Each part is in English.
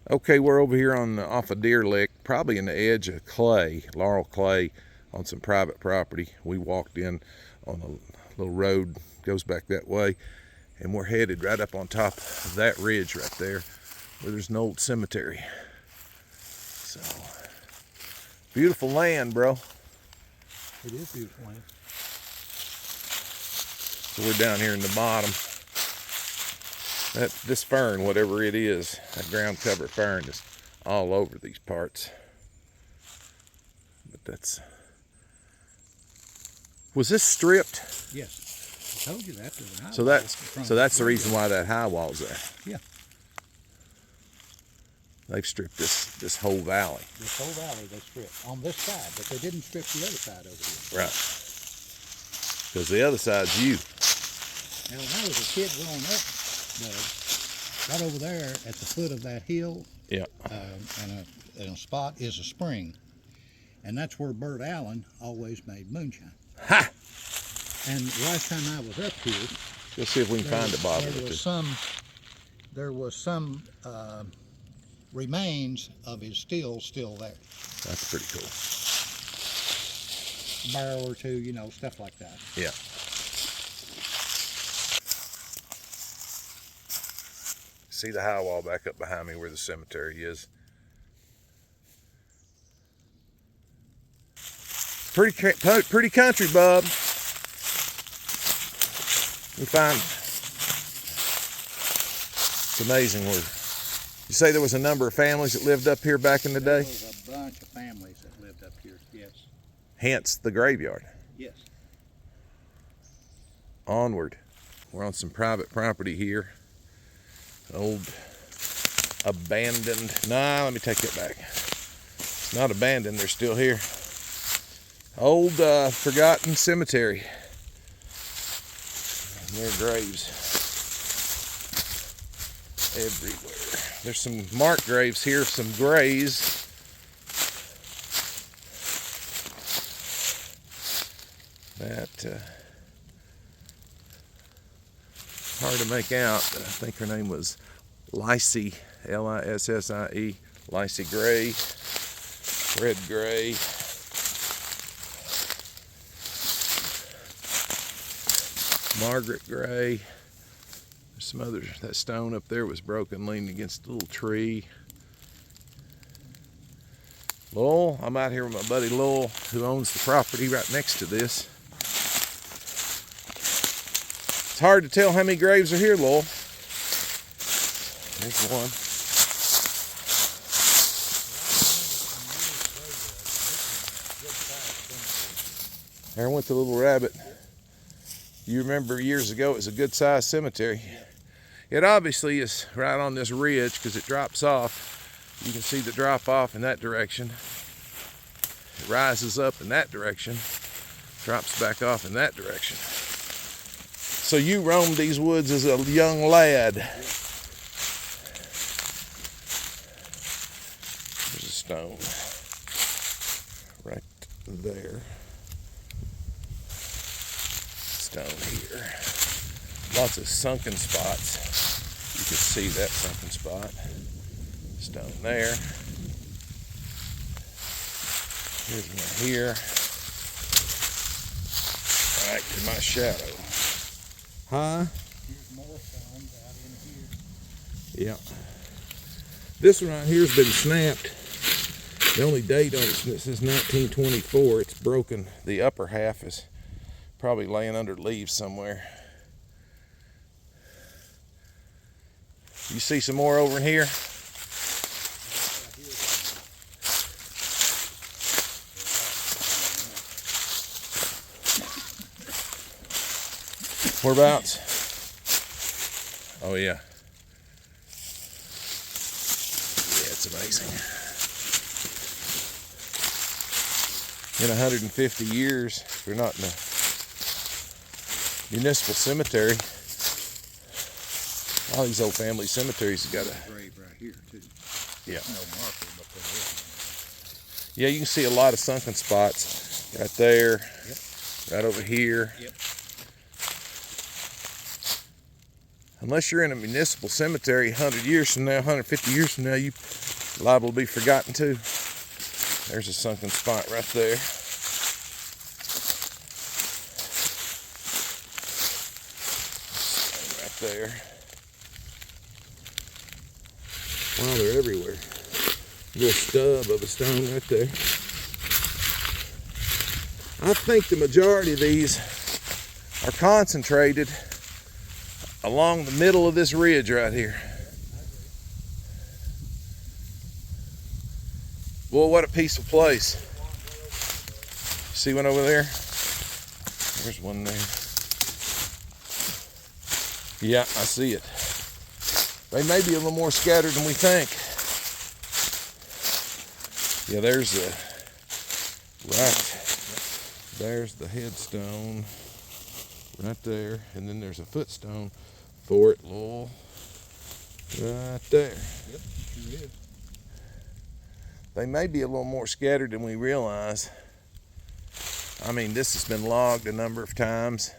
Okay, we're over here on off of Deer Lick, probably in the edge of clay, Laurel clay, on some private property. We walked in on a little road, goes back that way, and we're headed right up on top of that ridge right there, where there's an old cemetery. So, beautiful land, bro. It is beautiful land. So we're down here in the bottom. This fern, whatever it is, that ground cover fern is all over these parts. But that's... Was this stripped? Yes. I told you that. So that's the reason why that high wall's there. Yeah. They've stripped this whole valley. This whole valley they stripped. On this side, but they didn't strip the other side over here. Right. Because the other side's you. Now when I was a kid growing up, right over there at the foot of that hill, yeah, and a spot is a spring, and that's where Bert Allen always made moonshine. Ha! And last time I was up here, let's see if we can find a bottle. There was some remains of his still there. That's pretty cool. A barrel or two, you know, stuff like that. Yeah. See the high wall back up behind me where the cemetery is. Pretty country, bub. We find it's amazing where you say there was a number of families that lived up here back in the day. There was a bunch of families that lived up here. Yes. Hence the graveyard. Yes. Onward. We're on some private property here. Old abandoned, let me take that back. It's not abandoned, they're still here. Old forgotten cemetery. And there are graves everywhere. There's some marked graves here, some grays. That hard to make out, but I think her name was Lissie, Lissie, Lissie Gray, Red Gray. Margaret Gray. There's some others. That stone up there was broken, leaning against a little tree. Lowell, I'm out here with my buddy Lowell, who owns the property right next to this. It's hard to tell how many graves are here, Lowell. There's one. There went the little rabbit. You remember years ago it was a good sized cemetery. It obviously is right on this ridge because it drops off. You can see the drop off in that direction. It rises up in that direction, drops back off in that direction. So you roamed these woods as a young lad. There's a stone right there. Stone here. Lots of sunken spots. You can see that sunken spot. Stone there. Here's one here. Right to my shadow. Huh? Here's more stones out in here. Yeah. This one right here's been snapped. The only date on it says 1924. It's broken. The upper half is probably laying under leaves somewhere. You see some more over in here? Whereabouts? Oh yeah. Yeah, it's amazing. In 150 years, if you're not in a municipal cemetery, all these old family cemeteries have got a grave right here too. Yeah. No marker, but there is. Yeah, you can see a lot of sunken spots right there, Yep. right over here. Yep. unless you're in a municipal cemetery 100 years from now, 150 years from now, you're liable to be forgotten too. There's a sunken spot right there. Right there. Wow, they're everywhere. Little stub of a stone right there. I think the majority of these are concentrated along the middle of this ridge right here. Boy, what a peaceful place. See one over there? There's one there. Yeah, I see it. They may be a little more scattered than we think. Yeah, there's the right. There's the headstone right there, and then there's a footstone for it, Lowell, right there. Yep, sure is. They may be a little more scattered than we realize. I mean, this has been logged a number of times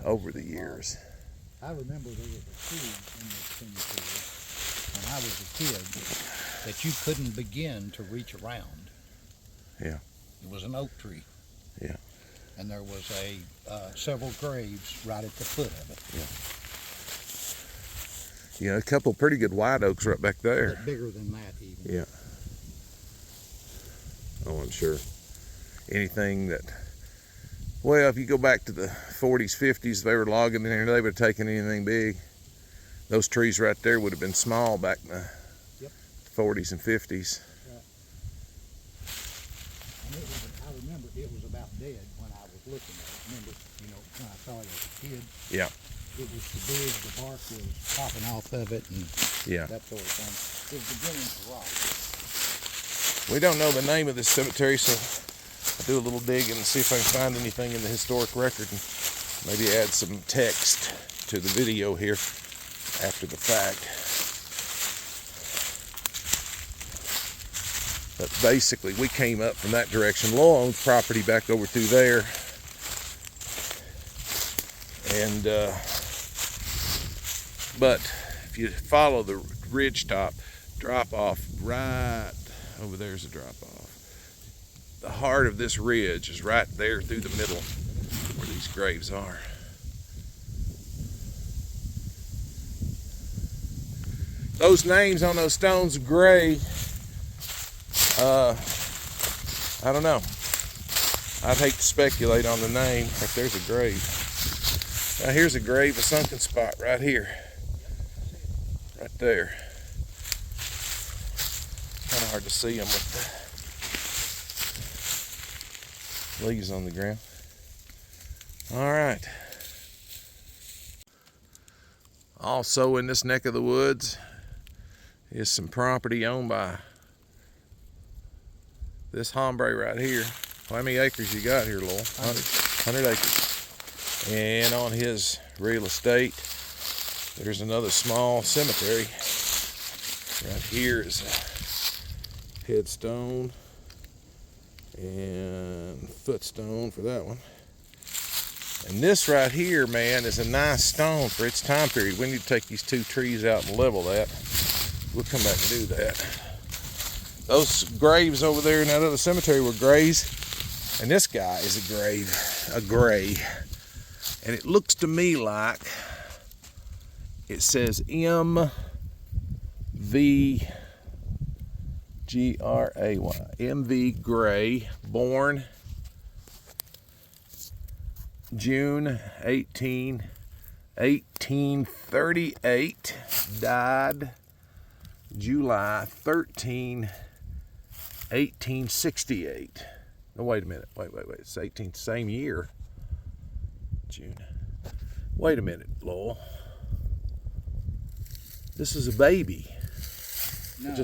over the years. I remember there was a tree in the cemetery when I was a kid that you couldn't begin to reach around. Yeah. It was an oak tree. Yeah. And there was several graves right at the foot of it. Yeah. Yeah, a couple of pretty good white oaks right back there. But bigger than that even. Yeah. Oh, I'm sure. Anything that, well, if you go back to the 40s, 50s, they were logging in there, they would have taken anything big. Those trees right there would have been small back in the 40s and 50s. And I remember it was about dead when I was looking at it. Remember, when I saw it as a kid? Yeah. It was too big, the bark was popping off of it, and that sort of thing. It was beginning to rot. We don't know the name of this cemetery, so I'll do a little digging and see if I can find anything in the historic record and maybe add some text to the video here after the fact. But basically, we came up from that direction. Lowell owns property back over through there. And, but if you follow the ridge top, drop off right over there's a drop off. The heart of this ridge is right there through the middle where these graves are. Those names on those stones are gray. I don't know. I'd hate to speculate on the name. If there's a grave. Now here's a grave, a sunken spot right here. Right there. Kind of hard to see them with the leaves on the ground. All right. Also in this neck of the woods is some property owned by this hombre right here. How many acres you got here, Lowell? 100 acres. And on his real estate, there's another small cemetery. Right here is a headstone and footstone for that one. And this right here, man, is a nice stone for its time period. We need to take these two trees out and level that. We'll come back and do that. Those graves over there in that other cemetery were grays. And this guy is a gray. And it looks to me like it says MV Gray. MV Gray, born June 1838, died July 13, 1868. No, wait a minute. Wait. It's 18th, same year. June. Wait a minute, Lowell. This is a baby. No.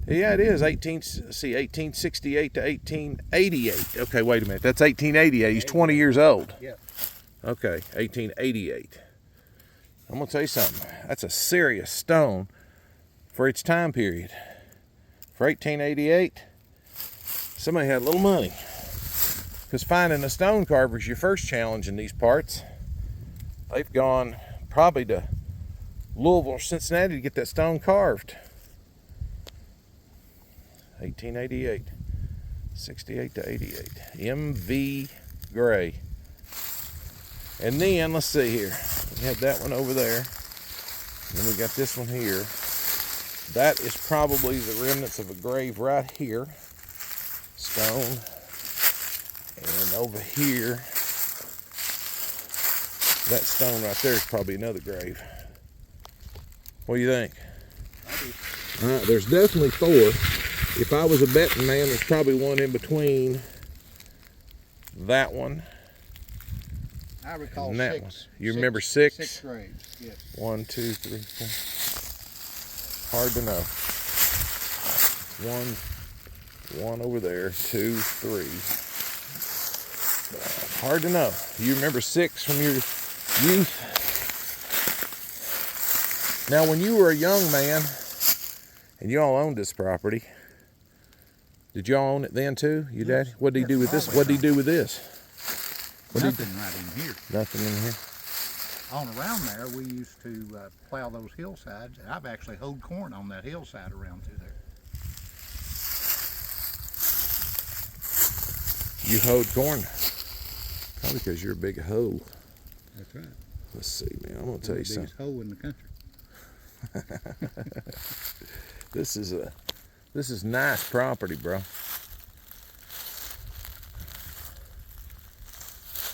Yeah, it is. 1868 to 1888. Okay, wait a minute. That's 1888. He's 20 years old. Yeah. Okay, 1888. I'm going to tell you something. That's a serious stone for its time period. For 1888, somebody had a little money. Because finding a stone carver is your first challenge in these parts. They've gone probably to Louisville or Cincinnati to get that stone carved. 1888. 68 to 88. M.V. Gray. And then, let's see here. We had that one over there. And then we got this one here. That is probably the remnants of a grave right here. Stone. And over here, that stone right there is probably another grave. What do you think? I do. There's definitely 4. If I was a betting man, there's probably one in between that one. I recall and that 6. one. You remember 6? 6 graves, yes. 1, 2, 3, 4. Hard to know. One over there, 2, 3. Hard to know. You remember 6 from your youth? Now, when you were a young man and you all owned this property, did y'all own it then too? Your daddy? What did he do with this? What did he do with this? Nothing right in here. Nothing in here. On around there, we used to plow those hillsides. I've actually hoed corn on that hillside around through there. You hoed corn? Probably because you're a big hoe. That's right. Let's see, man. I'm gonna tell you something. Biggest hoe in the country. This is nice property, bro.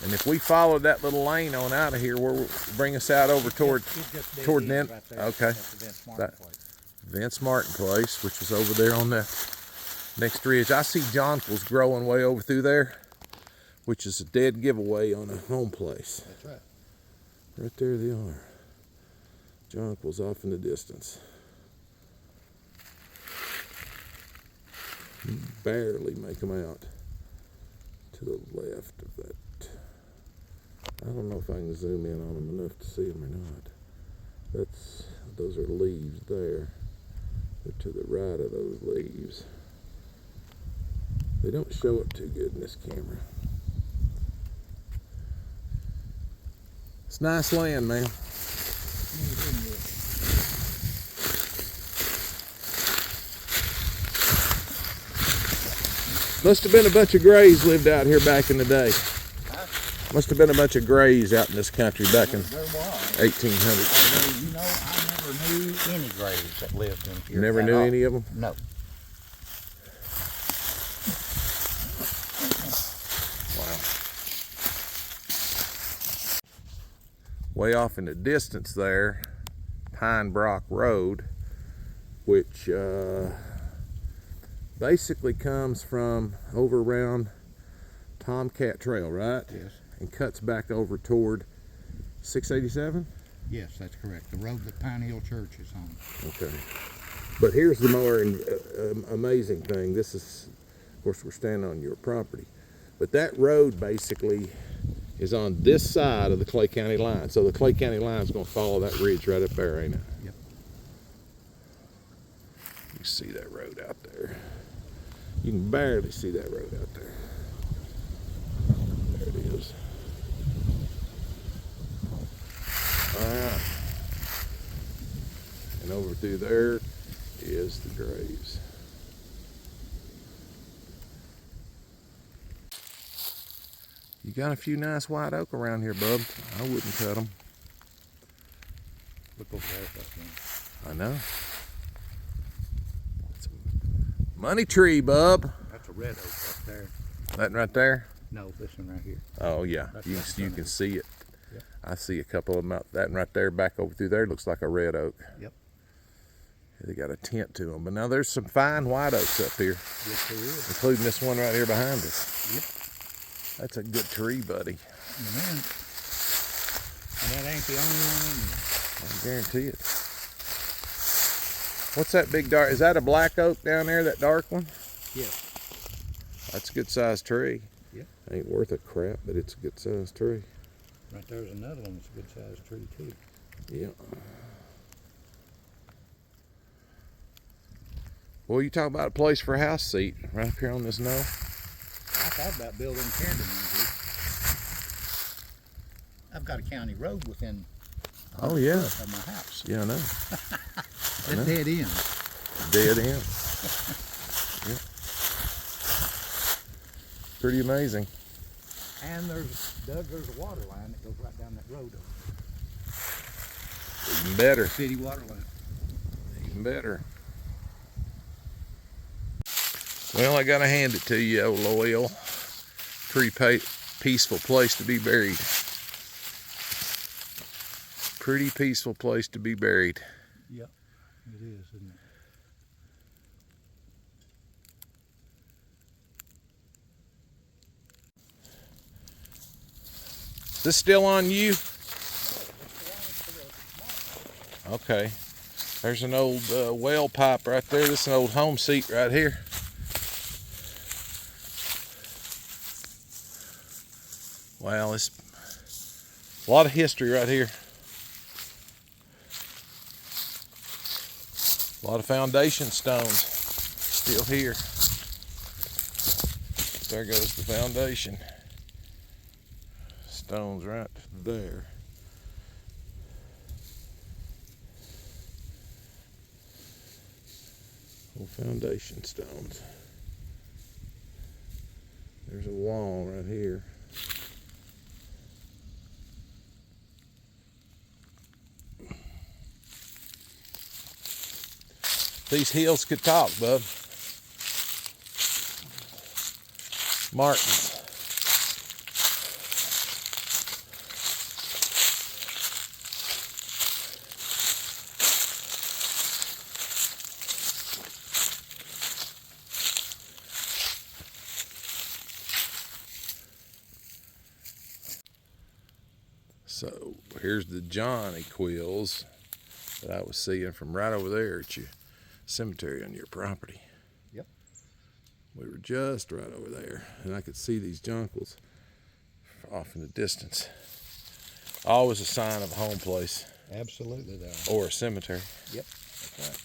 And if we follow that little lane on out of here, where bring us out over toward them. Right there, Okay. at the Vince Martin place. Vince Martin place, which is over there on that next ridge. I see jonquils growing way over through there, which is a dead giveaway on a home place. That's right. Right there they are. Jonquils off in the distance. You barely make them out to the left of that. I don't know if I can zoom in on them enough to see them or not. Those are leaves there. They're to the right of those leaves. They don't show up too good in this camera. It's nice land, man. Must have been a bunch of Grays lived out here back in the day. Must have been a bunch of Grays out in this country back in There was. 1800s. Although, you know, I never knew any Grays that lived in here. Never at knew all. any of them? No. Wow. Way off in the distance there, Pine Brock Road, which basically comes from over around Tomcat Trail, right? Yes. And cuts back over toward 687? Yes, that's correct. The road that Pine Hill Church is on. Okay. But here's the more amazing thing. This is, of course, we're standing on your property. But that road basically is on this side of the Clay County line. So the Clay County line is going to follow that ridge right up there, ain't it? Yep. You see that road out there. You can barely see that road out there. There it is. All right. And over through there is the graves. You got a few nice white oak around here, bub. I wouldn't cut them. Look over there, that one. I know. It's a money tree, bub. That's a red oak right there. That right there? No, this one right here. Oh yeah, That's you right. can see it. Yep. I see a couple of them out. That one right there, back over through there, looks like a red oak. Yep. They got a tint to them, but now there's some fine white oaks up here, Yes, there is. including this one right here behind us. Yep. That's a good tree, buddy. Amen. And that ain't the only one in here. I guarantee it. What's that big dark? Is that a black oak down there? That dark one? Yes. That's a good sized tree. Yep. Ain't worth a crap, but it's a good sized tree. Right there's another one that's a good sized tree too. Yeah. Well, you talk about a place for a house seat right up here on this knoll. I thought about building Camden in here. I've got a county road within Oh, yeah. Of my house. Yeah, I know. That dead end. Dead end. Yeah. Pretty amazing. And there's a water line that goes right down that road. Even better. City water line. Even better. Well, I gotta hand it to you, old Lowell. Pretty peaceful place to be buried. Pretty peaceful place to be buried. Yep, it is, isn't it? Is this still on you? Okay. There's an old well pipe right there. This is an old home seat right here. Wow, it's a lot of history right here. A lot of foundation stones still here. There goes the foundation. Stones right there. Old foundation stones. There's a wall right here. These hills could talk, bub. Martins. So here's the Johnny quills that I was seeing from right over there at your cemetery on your property. Yep. We were just right over there, and I could see these jonquils off in the distance. Always a sign of a home place. Absolutely, they are. Or a cemetery. Yep, that's right.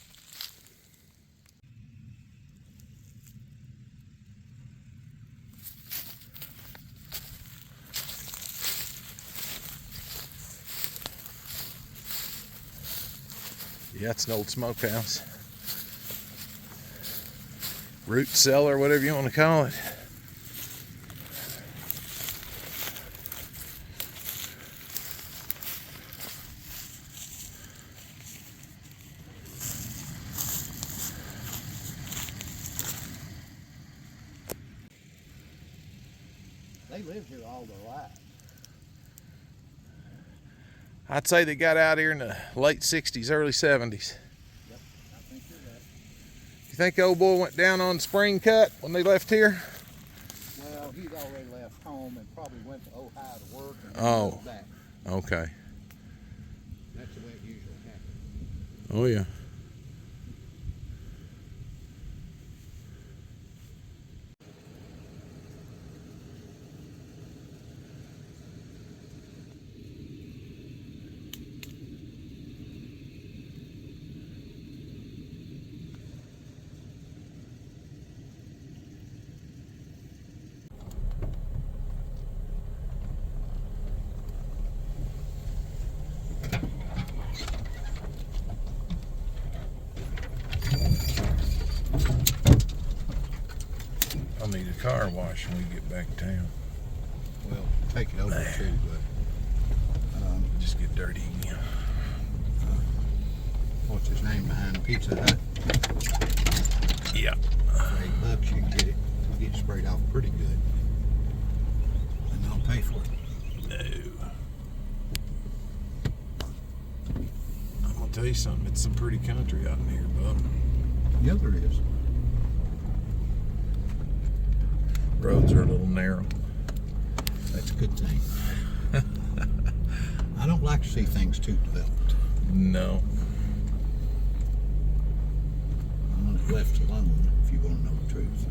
Yeah, it's an old smokehouse. Root cellar, whatever you want to call it. They lived here all their lives. I'd say they got out here in the late 60s, early 70s. Yep, I think you're right. You think the old boy went down on Spring Cut when they left here? Well, he'd already left home and probably went to Ohio to work and Oh. moved back. Okay. That's the way it usually happens. Oh, yeah. I'll need a car wash when we get back to town. Well, take it over There. too, but Just get dirty again. what's his name behind Pizza Hut? Yeah. For $8 you can get it sprayed off pretty good. And they'll pay for it. No. I'm gonna tell you something. It's some pretty country out in here, bub. Yeah, there is. Roads are a little narrow. That's a good thing. I don't like to see things too developed. No. I want it left alone, if you want to know the truth.